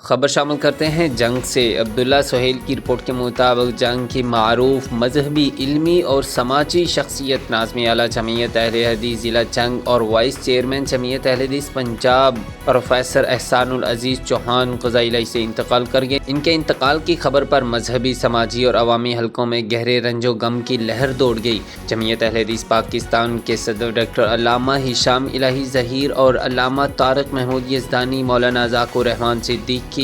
خبر شامل کرتے ہیں جنگ سے۔ عبداللہ سہیل کی رپورٹ کے مطابق جنگ کی معروف مذہبی، علمی اور سماجی شخصیت ناظم اعلیٰ جمعیت اہل حدیث ضلع جنگ اور وائس چیئرمین جمعیت اہل حدیث پنجاب پروفیسر احسان العزیز چوہان قضاء الہی سے انتقال کر گئے۔ ان کے انتقال کی خبر پر مذہبی، سماجی اور عوامی حلقوں میں گہرے رنج و غم کی لہر دوڑ گئی۔ جمعیت اہل حدیث پاکستان کے صدر ڈاکٹر علامہ ہشام الہی ظہیر اور علامہ طارق محمود یزدانی، مولانا ذاکر الرحمن صدیقی،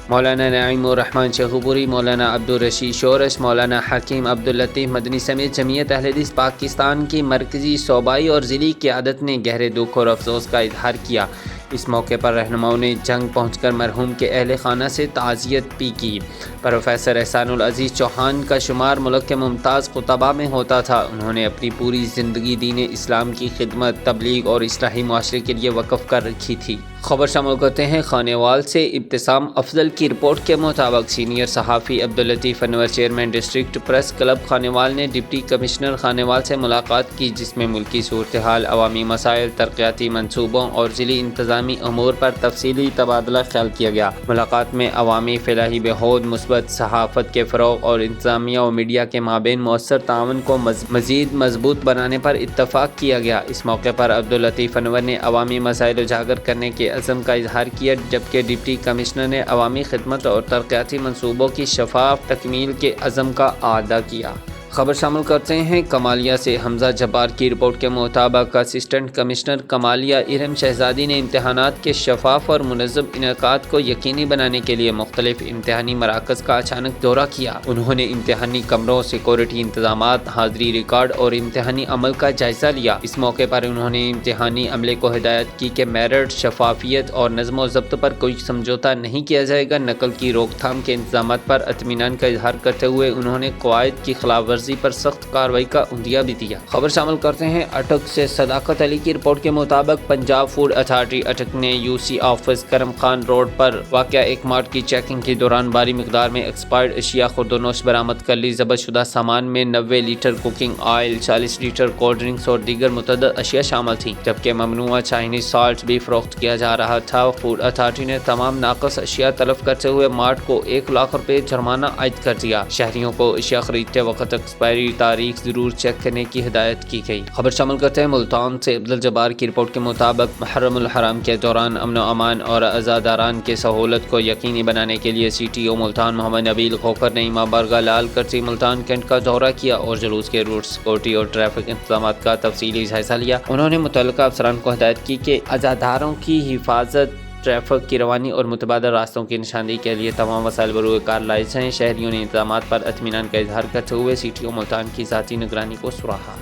مولانا نعیم الرحمن شیخوپوری، مولانا عبدالرشید شورش، مولانا حکیم عبداللطیف مدنی سمیت جمعیت اہل حدیث پاکستان کی مرکزی، صوبائی اور ضلعی قیادت نے گہرے دکھ اور افسوس کا اظہار کیا۔ اس موقع پر رہنماؤں نے جنگ پہنچ کر مرحوم کے اہل خانہ سے تعزیت بھی کی۔ پروفیسر احسان العزیز چوہان کا شمار ملک کے ممتاز خطباء میں ہوتا تھا۔ انہوں نے اپنی پوری زندگی دین اسلام کی خدمت، تبلیغ اور اصلاحی معاشرے کے لیے وقف کر رکھی تھی۔ خبر شامل کرتے ہیں خانیوال سے۔ ابتسام افضل کی رپورٹ کے مطابق سینئر صحافی Abdul Latif Anwar chairman district press club Khanewal نے ڈپٹی کمشنر خانیوال سے ملاقات کی، جس میں ملکی صورتحال، عوامی مسائل، ترقیاتی منصوبوں اور ضلعی انتظامی امور پر تفصیلی تبادلہ خیال کیا گیا۔ ملاقات میں عوامی فلاحی بہبود، مثبت صحافت کے فروغ اور انتظامیہ و میڈیا کے مابین مؤثر تعاون کو مزید مضبوط بنانے پر اتفاق کیا گیا۔ اس موقع پر عبداللطیف انور نے عوامی مسائل اجاگر کرنے کے عزم کا اظہار کیا، جبکہ ڈپٹی کمشنر نے عوامی خدمت اور ترقیاتی منصوبوں کی شفاف تکمیل کے عزم کا اعادہ کیا۔ خبر شامل کرتے ہیں کمالیہ سے۔ حمزہ جبار کی رپورٹ کے مطابق اسسٹنٹ کمشنر کمالیہ ارم شہزادی نے امتحانات کے شفاف اور منظم انعقاد کو یقینی بنانے کے لیے مختلف امتحانی مراکز کا اچانک دورہ کیا۔ انہوں نے امتحانی کمروں، سیکورٹی انتظامات، حاضری ریکارڈ اور امتحانی عمل کا جائزہ لیا۔ اس موقع پر انہوں نے امتحانی عملے کو ہدایت کی کہ میرٹ، شفافیت اور نظم و ضبط پر کوئی سمجھوتہ نہیں کیا جائے گا۔ نقل کی روک تھام کے انتظامات پر اطمینان کا اظہار کرتے ہوئے انہوں نے قواعد کی خلاف ورزی پر سخت کارروائی کا عندیہ بھی دیا۔ خبر شامل کرتے ہیں اٹک سے۔ صداقت علی کی رپورٹ کے مطابق پنجاب فوڈ اتھارٹی اٹک نے یو سی آفس کرم خان روڈ پر واقع ایک مارٹ کی چیکنگ کے دوران بھاری مقدار میں ایکسپائرڈ اشیاء خوردونوش برآمد کر لی۔ ضبط شدہ سامان میں 90 litre cooking oil, 40 litre cold drinks اور دیگر متعدد اشیاء شامل تھیں، جبکہ ممنوعہ چائنیز سالٹ بھی فروخت کیا جا رہا تھا۔ فوڈ اتھارٹی نے تمام ناقص اشیاء تلف کرتے ہوئے مارٹ کو 1 لاکھ روپے جرمانہ عائد کر دیا۔ شہریوں کو اشیاء خریدتے وقت ایکسپائری تاریخ ضرور چیک کرنے کی ہدایت کی گئی۔ خبر شامل کرتے ہیں ملتان سے۔ عبدالجبار کی رپورٹ کے مطابق محرم الحرام کے دوران امن و امان اور عزاداران کی سہولت کو یقینی بنانے کے لیے سی ٹی او ملتان محمد نبیل کھوکھر نے امام بارگاہ لال کرسی ملتان کینٹ کا دورہ کیا اور جلوس کے روٹ، سیکورٹی اور ٹریفک انتظامات کا تفصیلی جائزہ لیا۔ انہوں نے متعلقہ افسران کو ہدایت کی کہ عزاداروں کی حفاظت، ٹریفک کی روانی اور متبادل راستوں کی نشاندہی کے لیے تمام وسائل بروئے کار لائے جائیں۔ شہریوں نے انتظامات پر اطمینان کا اظہار کرتے ہوئے سی ٹی او ملتان کی ذاتی نگرانی کو سراہا۔